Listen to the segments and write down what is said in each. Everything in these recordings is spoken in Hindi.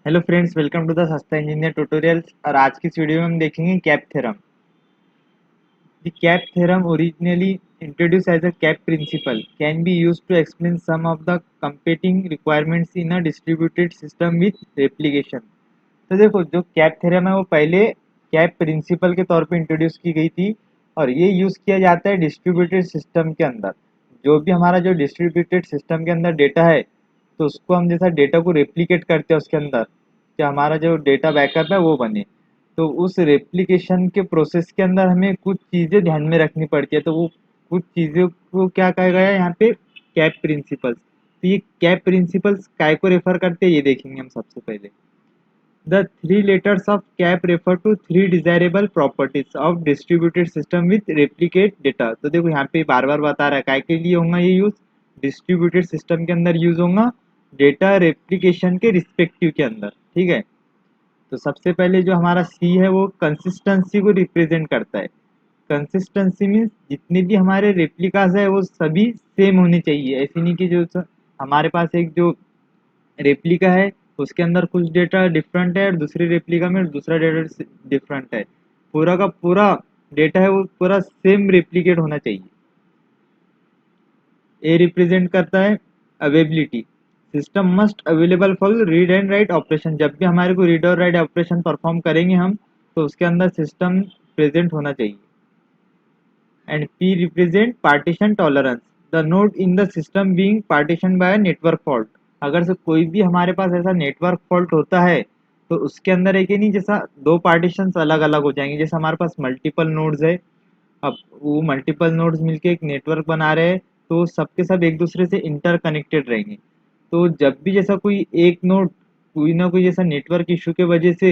Hello friends, welcome to the Sasta engineer tutorials. और आज की इस वीडियो में हम देखेंगे cap theorem. The cap theorem, originally introduced as a cap principle, can be used to explain some of the competing requirements in a distributed system with replication। तो देखो, जो कैप थ्योरम है वो पहले कैप प्रिंसिपल के तौर पे इंट्रोड्यूस की गई थी और ये यूज़ किया जाता है डिस्ट्रीब्यूटेड सिस्टम के अंदर। जो भी हमारा जो डिस्ट्रीब्यूटेड सिस्टम के अंदर डेटा है, तो उसको हम जैसा डेटा को रेप्लिकेट करते हैं उसके अंदर, कि हमारा जो डेटा बैकअप है वो बने। तो उस रेप्लिकेशन के प्रोसेस के अंदर हमें कुछ चीज़ें ध्यान में रखनी पड़ती है। तो वो कुछ चीज़ों को क्या कहा गया है यहाँ पे, कैप प्रिंसिपल्स। तो ये कैप प्रिंसिपल्स काय को रेफर करते हैं ये देखेंगे हम सबसे पहले। The three letters of CAP refer to three desirable properties of distributed system with replicate data। तो देखो यहाँ पे बार बार बता रहा है काय के लिए होगा ये यूज, डिस्ट्रीब्यूटेड सिस्टम के अंदर यूज होगा डेटा रेप्लिकेशन के रिस्पेक्टिव के अंदर। ठीक है, तो सबसे पहले जो हमारा सी है वो कंसिस्टेंसी को रिप्रेजेंट करता है। कंसिस्टेंसी मीन्स जितने भी हमारे रेप्लिकास है वो सभी सेम होने चाहिए। ऐसी नहीं कि जो हमारे पास एक जो रेप्लिका है उसके अंदर कुछ डेटा डिफरेंट है और दूसरी रेप्लिका में दूसरा डेटा डिफरेंट है। पूरा का पूरा डेटा है वो पूरा सेम रेप्लिकेट होना चाहिए। ए रिप्रेजेंट करता है availability. System must available for read and write operation. जब भी हमारे को रीड और राइट ऑपरेशन परफॉर्म करेंगे हम, तो उसके अंदर सिस्टम प्रेजेंट होना चाहिए। And P represent partition tolerance. The node in the system being partition by network fault. अगर से कोई भी हमारे पास ऐसा नेटवर्क फॉल्ट होता है, तो उसके अंदर एक ही नहीं, जैसा दो पार्टीशन अलग अलग हो जाएंगे। जैसे हमारे पास मल्टीपल नोड्स है, अब वो मल्टीपल नोड्स मिलके एक नेटवर्क बना रहे हैं, तो सबके सब एक दूसरे से इंटर कनेक्टेड रहेंगे। तो जब भी जैसा कोई एक नोड कोई ना कोई जैसा नेटवर्क इशू के वजह से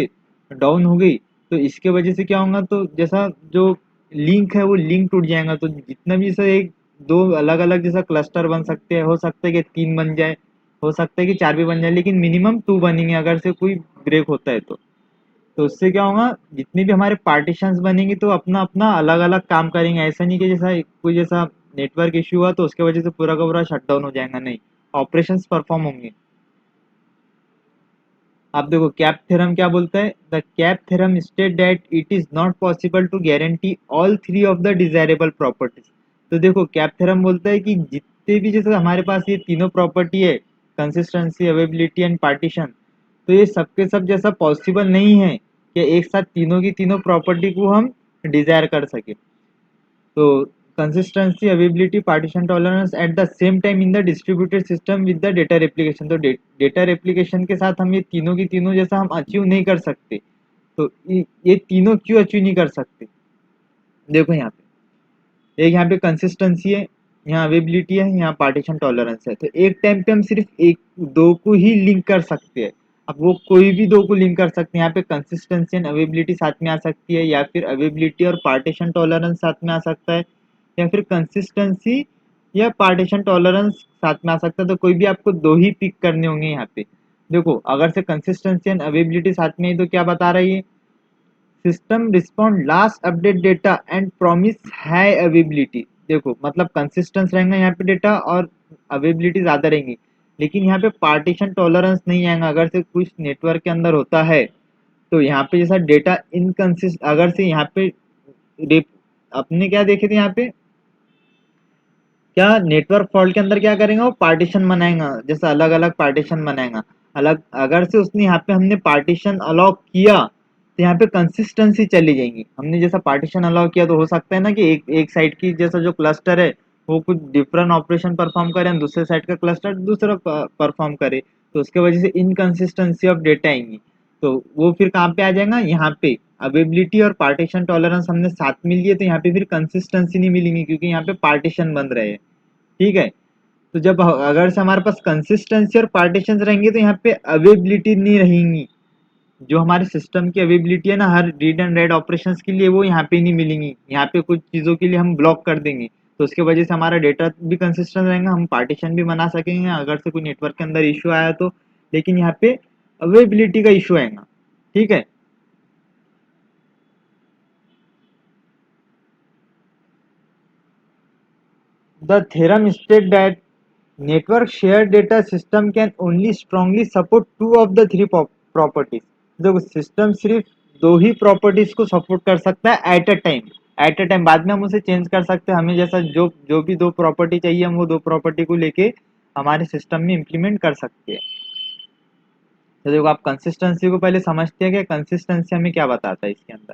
डाउन हो गई, तो इसके वजह से क्या होगा, तो जैसा जो लिंक है वो लिंक टूट जाएगा। तो जितना भी जैसा एक दो अलग अलग जैसा क्लस्टर बन सकते हैं, हो सकता है कि तीन बन जाए, हो सकता है कि चार भी बन जाए, लेकिन मिनिमम टू बनेंगे अगर से कोई ब्रेक होता है तो उससे क्या होगा, जितनी भी हमारे पार्टीशंस बनेंगे तो अपना अपना अलग अलग काम करेंगे। ऐसा नहीं कि जैसा कोई जैसा नेटवर्क इश्यू हुआ तो उसके वजह से पूरा का पूरा शट डाउन हो जाएगा, नहीं, ऑपरेशंस परफॉर्म होंगे। आप देखो कैप थ्योरम क्या बोलता है। The cap theorem state that it is not possible to guarantee all three of the desirable properties. तो देखो कैप थ्योरम बोलता है कि जितने भी जैसे हमारे पास ये तीनों प्रॉपर्टी है, कंसिस्टेंसी, अवेबिलिटी एंड पार्टीशन, तो ये सबके सब जैसा पॉसिबल नहीं है कि एक साथ तीनों की तीनों प्रॉपर्टी को हम डिजायर कर सके। तो consistency, availability, partition tolerance at the same time in the distributed system with the data replication. तो डेटा रेप्लिकेशन के साथ हम ये तीनों की तीनों जैसा हम अचीव नहीं कर सकते। तो ये तीनों क्यों अचीव नहीं कर सकते, देखो यहाँ पे एक यहाँ पे कंसिस्टेंसी है, यहाँ अवेबिलिटी है, यहाँ पार्टीशन टॉलरेंस है। तो एक टाइम पे हम सिर्फ एक दो को ही लिंक कर सकते हैं। अब वो कोई भी दो को लिंक कर सकते हैं। यहाँ पे कंसिस्टेंसी एंड अवेबिलिटी साथ में आ सकती है, या फिर अवेबिलिटी और पार्टीशन टॉलरेंस साथ में आ सकता है, या फिर कंसिस्टेंसी या पार्टीशन टॉलरेंस साथ में आ सकता है। तो कोई भी आपको दो ही पिक करने होंगे यहाँ पे। देखो अगर से कंसिस्टेंसी एंड अवेबिलिटी साथ में है तो क्या बता रही है, system respond last update data and promise high availability. देखो मतलब कंसिस्टेंस रहेगा यहाँ पे डेटा और अवेबिलिटी ज्यादा रहेंगी, लेकिन यहाँ पे पार्टीशन टॉलरेंस नहीं आएगा। अगर से कुछ नेटवर्क के अंदर होता है, तो यहाँ पे जैसा डेटा इनकंसिस्ट, अगर से यहाँ पे अपने क्या देखे थे यहाँ पे, क्या नेटवर्क फॉल्ट के अंदर क्या करेंगे, वो पार्टीशन बनाएगा, जैसे अलग अलग पार्टीशन बनाएगा अलग। अगर से उसने यहाँ पे हमने पार्टीशन अलाउ किया, तो यहाँ पे कंसिस्टेंसी चली जाएंगी। हमने जैसा पार्टीशन अलाउ किया तो हो सकता है ना कि एक एक साइड की जैसा जो क्लस्टर है वो कुछ डिफरेंट ऑपरेशन परफॉर्म करे, दूसरे साइड का क्लस्टर दूसरा परफॉर्म करे, तो उसके वजह से इनकंसिस्टेंसी ऑफ डेटा आएंगी। तो वो फिर कहाँ पे आ जाएगा, यहाँ पे अवेबिलिटी और पार्टीशन टॉलरेंस हमने साथ में लिए, तो यहाँ पे फिर कंसिस्टेंसी नहीं मिलेंगी क्योंकि यहाँ पे पार्टीशन बन रहे हैं। ठीक है, तो जब अगर से हमारे पास कंसिस्टेंसी और पार्टीशन रहेंगे तो यहाँ पे अवेबिलिटी नहीं रहेंगी। जो हमारे सिस्टम की अवेबिलिटी है ना हर रीड एंड राइट ऑपरेशंस के लिए, वो यहाँ पे नहीं मिलेंगी। यहाँ पे कुछ चीज़ों के लिए हम ब्लॉक कर देंगे, तो उसके वजह से हमारा डेटा भी कंसिस्टेंट रहेगा, हम पार्टीशन भी बना सकेंगे अगर से कोई नेटवर्क के अंदर इशू आया तो। लेकिन यहाँ पे अवेबिलिटी का इशू आएगा। ठीक है, the theorem states that network shared data system can only strongly support two of the three properties. देखो सिस्टम सिर्फ दो ही प्रॉपर्टीज को सपोर्ट कर सकता है at a time. At a time बाद में हम उसे चेंज कर सकते हैं, हमें जैसा जो जो भी दो प्रॉपर्टी चाहिए हम वो दो प्रॉपर्टी को लेके हमारे सिस्टम में इम्प्लीमेंट कर सकते हैं। तो देखो आप कंसिस्टेंसी को पहले समझते हैं कि कंसिस्टेंसी हमें क्या बताता है इसके अंदर।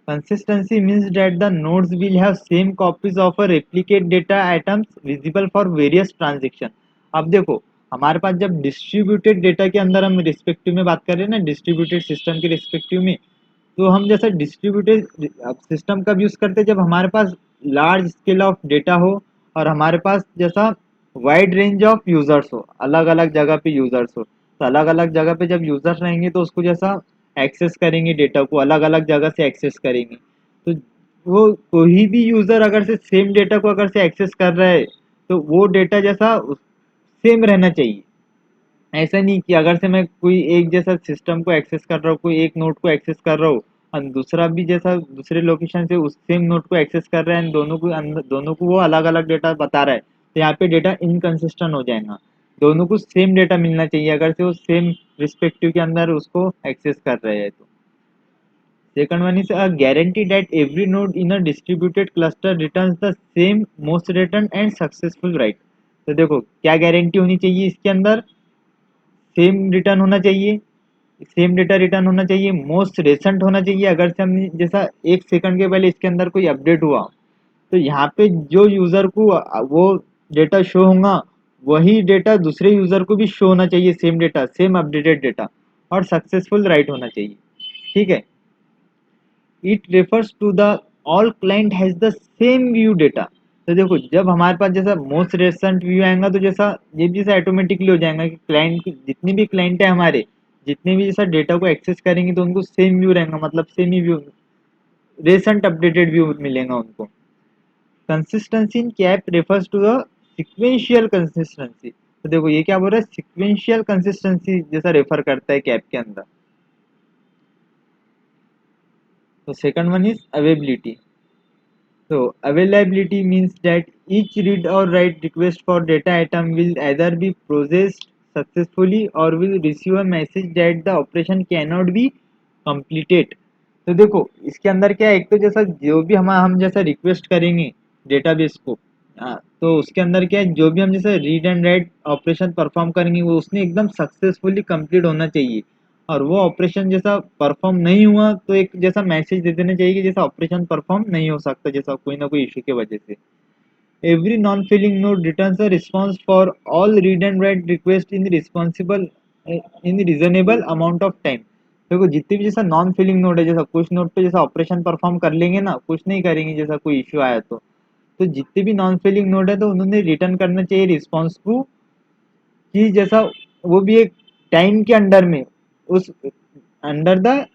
Consistency means that the nodes will have same copies of a replicate data items visible for various transaction. अब देखो हमारे पास जब डिस्ट्रीब्यूटेड डेटा के अंदर हम रिस्पेक्टिव में बात कर रहे हैं ना, डिस्ट्रीब्यूटेड सिस्टम के रिस्पेक्टिव में, तो हम जैसा डिस्ट्रीब्यूटेड सिस्टम कब यूज करते हैं, जब हमारे पास लार्ज स्केल ऑफ डेटा हो और हमारे पास जैसा वाइड रेंज ऑफ यूजर्स हो, अलग अलग जगह पे यूजर्स हो। तो अलग अलग जगह पे जब यूजर्स रहेंगे तो उसको जैसा एक्सेस करेंगे, डेटा को अलग अलग जगह से एक्सेस करेंगे। तो वो कोई भी यूजर अगर से सेम डेटा को अगर से एक्सेस कर रहा है तो वो डेटा जैसा सेम रहना चाहिए। ऐसा नहीं कि अगर से मैं कोई एक जैसा सिस्टम को एक्सेस कर रहा हूँ, कोई एक नोड को एक्सेस कर रहा हूँ और दूसरा भी जैसा दूसरे लोकेशन से उस सेम नोड को एक्सेस कर रहा है, दोनों को वो अलग अलग डेटा बता रहा है, तो यहाँ पे डेटा इनकंसिस्टेंट हो जाएगा। दोनों को सेम डेटा मिलना चाहिए अगर से वो सेम रिस्पेक्टिव के अंदर उसको एक्सेस कर रहे हैं तो। Second one is a guarantee that every node in a distributed cluster returns the same most return and successful write। तो देखो क्या गारंटी होनी चाहिए इसके अंदर, सेम रिटर्न होना चाहिए, सेम डेटा रिटर्न होना चाहिए, मोस्ट रिसेंट होना चाहिए। अगर से हमने जैसा एक सेकंड के पहले इसके अंदर कोई अपडेट हुआ तो यहाँ पे जो यूजर को वो डेटा शो होगा वही डेटा दूसरे यूजर को भी शो होना चाहिए, same data same updated data, और सक्सेसफुल राइट होना चाहिए। ठीक है। It refers to the all client has the same view data. तो देखो जब हमारे पास जैसा मोस्ट रिसेंट व्यू आएगा तो जैसा ये भी जैसा ऑटोमेटिकली हो जाएगा कि क्लाइंट की जितनी भी क्लाइंट है हमारे, जितने भी जैसा डेटा को एक्सेस करेंगे तो उनको सेम व्यू रहेगा, मतलब सेम ही व्यू, रिसेंट अपडेटेड व्यू मिलेगा उनको। Consistency in cap refers to the sequential consistency. तो देखो ये क्या बोल रहा है, सिक्वेंशियल कंसिस्टेंसी जैसा रेफर करता है कैप के अंदर। तो second one is availability. So availability means that each read or write request for data item will either be processed successfully or will receive a message that the operation cannot be completed। तो देखो इसके अंदर क्या है, एक तो जैसा जो भी हम जैसा रिक्वेस्ट करेंगे डेटाबेस को, तो उसके अंदर क्या है, जो भी हम जैसे read and write operation perform करेंगे वो उसने एकदम सक्सेसफुली कंप्लीट होना चाहिए। और वो ऑपरेशन जैसा परफॉर्म नहीं हुआ तो एक जैसा मैसेज दे देना चाहिए कि जैसा ऑपरेशन परफॉर्म नहीं हो सकता, जैसा कोई ना कोई इशू की वजह से। Every non failing node returns a response for all read and write request in responsible in reasonable amount of time. देखो जितने भी जैसा नॉन फिलिंग नोड है, जैसा कुछ नोड पे जैसा ऑपरेशन परफॉर्म कर लेंगे ना, कुछ नहीं करेंगे जैसा कोई इश्यू आया तो जितने भी नॉन फिलिंग नोड है तो उन्होंने रिटर्न करना चाहिए रिस्पॉन्स को, कि जैसा वो भी एक टाइम के अंडर में, उस अंडर द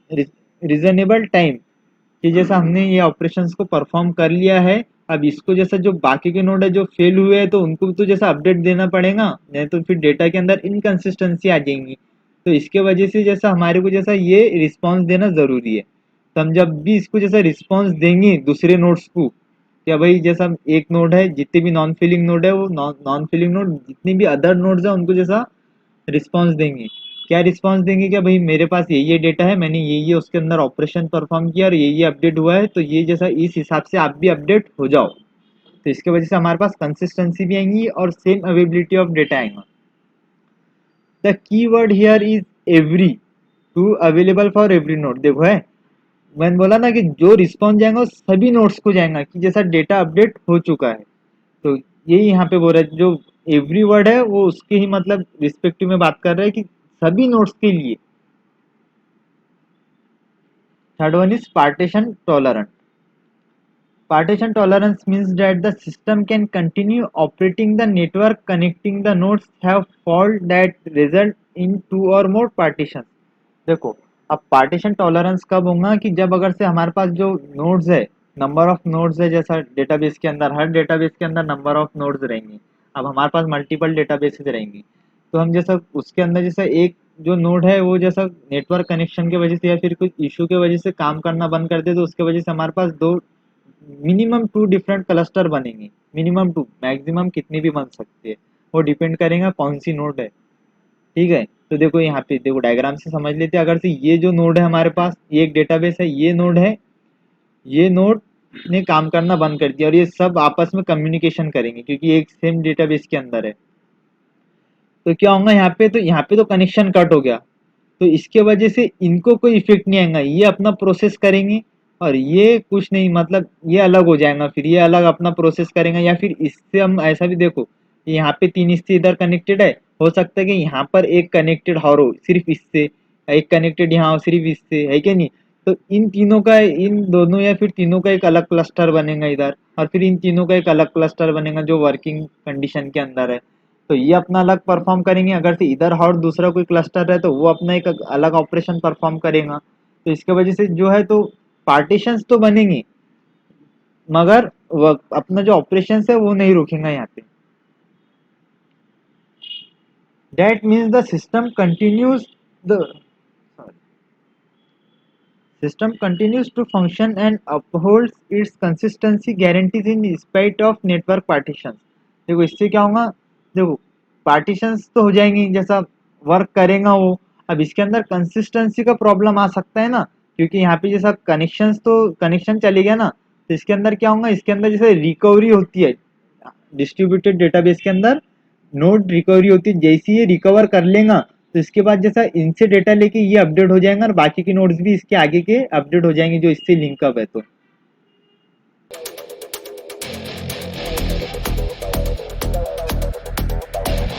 रीजनेबल टाइम, कि जैसा हमने ये ऑपरेशंस को परफॉर्म कर लिया है। अब इसको जैसा जो बाकी के नोड है जो फेल हुए हैं तो उनको भी तो जैसा अपडेट देना पड़ेगा, नहीं तो फिर डेटा के अंदर इनकंसिस्टेंसी आ जाएंगी। तो इसके वजह से जैसा हमारे को जैसा ये रिस्पॉन्स देना ज़रूरी है। तो हम जब भी इसको जैसा रिस्पॉन्स देंगे दूसरे नोड्स को, क्या भाई जैसा एक नोड है, जितने भी नॉन फिलिंग नोड है वो नॉन फिलिंग नोड जितने भी अदर नोड्स है उनको जैसा रिस्पॉन्स देंगे। क्या रिस्पॉन्स देंगे, क्या भाई मेरे पास ये डेटा है, मैंने ये उसके अंदर ऑपरेशन परफॉर्म किया और ये अपडेट हुआ है, तो ये जैसा इस हिसाब से आप भी अपडेट हो जाओ। तो इसके वजह से हमारे पास कंसिस्टेंसी भी आएंगी और सेम अवेबिलिटी ऑफ डेटा आएगा। The key word here is every, to available for every node. देखो है, मैंने बोला ना कि जो रिस्पॉन्स जाएगा वो सभी नोड्स को जाएगा कि जैसा डेटा अपडेट हो चुका है। तो यही यहाँ पे बोल रहा है, जो एवरी वर्ड है वो उसके ही मतलब रिस्पेक्टिव में बात कर रहा है कि सभी नोड्स के लिए। Third one is partition tolerant. Partition tolerance means that the system can continue operating the network connecting the nodes have fault that result in two or more partitions। देखो अब पार्टीशन टॉलरेंस कब होगा, कि जब अगर से हमारे पास जो नोड्स है, नंबर ऑफ नोड्स है, जैसा डेटाबेस के अंदर हर डेटाबेस के अंदर नंबर ऑफ नोड्स रहेंगे। अब हमारे पास मल्टीपल डेटाबेसेस रहेंगी, तो हम जैसा उसके अंदर जैसा एक जो नोड है वो जैसा नेटवर्क कनेक्शन की वजह से या फिर कुछ इशू की वजह से काम करना बंद कर दे, तो उसके वजह से हमारे पास दो मिनिमम टू डिफरेंट क्लस्टर बनेंगे। मिनिमम टू, मैक्सिमम कितनी भी बन सकती है, वो डिपेंड करेगा कौन सी नोड है। ठीक है। तो देखो यहाँ पे देखो डायग्राम से समझ लेते हैं, अगर से ये जो नोड है हमारे पास, ये एक डेटाबेस है, ये नोड है, ये नोड ने काम करना बंद कर दिया और ये सब आपस में कम्युनिकेशन करेंगे क्योंकि एक सेम डेटाबेस के अंदर है। तो क्या होगा यहाँ पे तो कनेक्शन कट हो गया, तो इसके वजह से इनको कोई इफेक्ट नहीं आएगा, ये अपना प्रोसेस करेंगे और ये कुछ नहीं, मतलब ये अलग हो जाएगा, फिर ये अलग अपना प्रोसेस करेंगे। या फिर इससे हम ऐसा भी देखो कि यहाँ पे 3 इससे इधर कनेक्टेड है, हो सकता है कि यहाँ पर एक कनेक्टेड और हो सिर्फ इससे, एक कनेक्टेड यहाँ हो सिर्फ इससे, है क्या नहीं। तो इन तीनों का, इन दोनों या फिर तीनों का एक अलग क्लस्टर बनेगा इधर, और फिर इन तीनों का एक अलग क्लस्टर बनेगा जो वर्किंग कंडीशन के अंदर है। तो ये अपना अलग परफॉर्म करेंगे, अगर से इधर और दूसरा कोई क्लस्टर है तो वो अपना एक अलग ऑपरेशन परफॉर्म करेगा। तो इसके वजह से जो है तो पार्टीशंस तो बनेंगे, मगर वो अपना जो ऑपरेशन है वो नहीं रुकेगा यहाँ पे। That means the system continues the system continues to function and upholds its consistency guarantees in spite of network partitions। देखो इससे क्या होगा, देखो पार्टीशंस तो हो जाएंगे जैसा वर्क करेगा वो, अब इसके अंदर कंसिस्टेंसी का प्रॉब्लम आ सकता है ना, क्योंकि यहाँ पे जैसा कनेक्शंस तो कनेक्शन चले गया ना, तो इसके अंदर क्या होगा, इसके अंदर जैसे रिकवरी होती है डिस्ट्रीब्यूटेड डेटाबेस के अंदर, नोड रिकवरी होती है, जैसे ये रिकवर कर लेगा तो इसके बाद जैसा इनसे डेटा लेके ये अपडेट हो जाएगा और बाकी के नोड्स भी इसके आगे के अपडेट हो जाएंगे जो इससे लिंकअप है। तो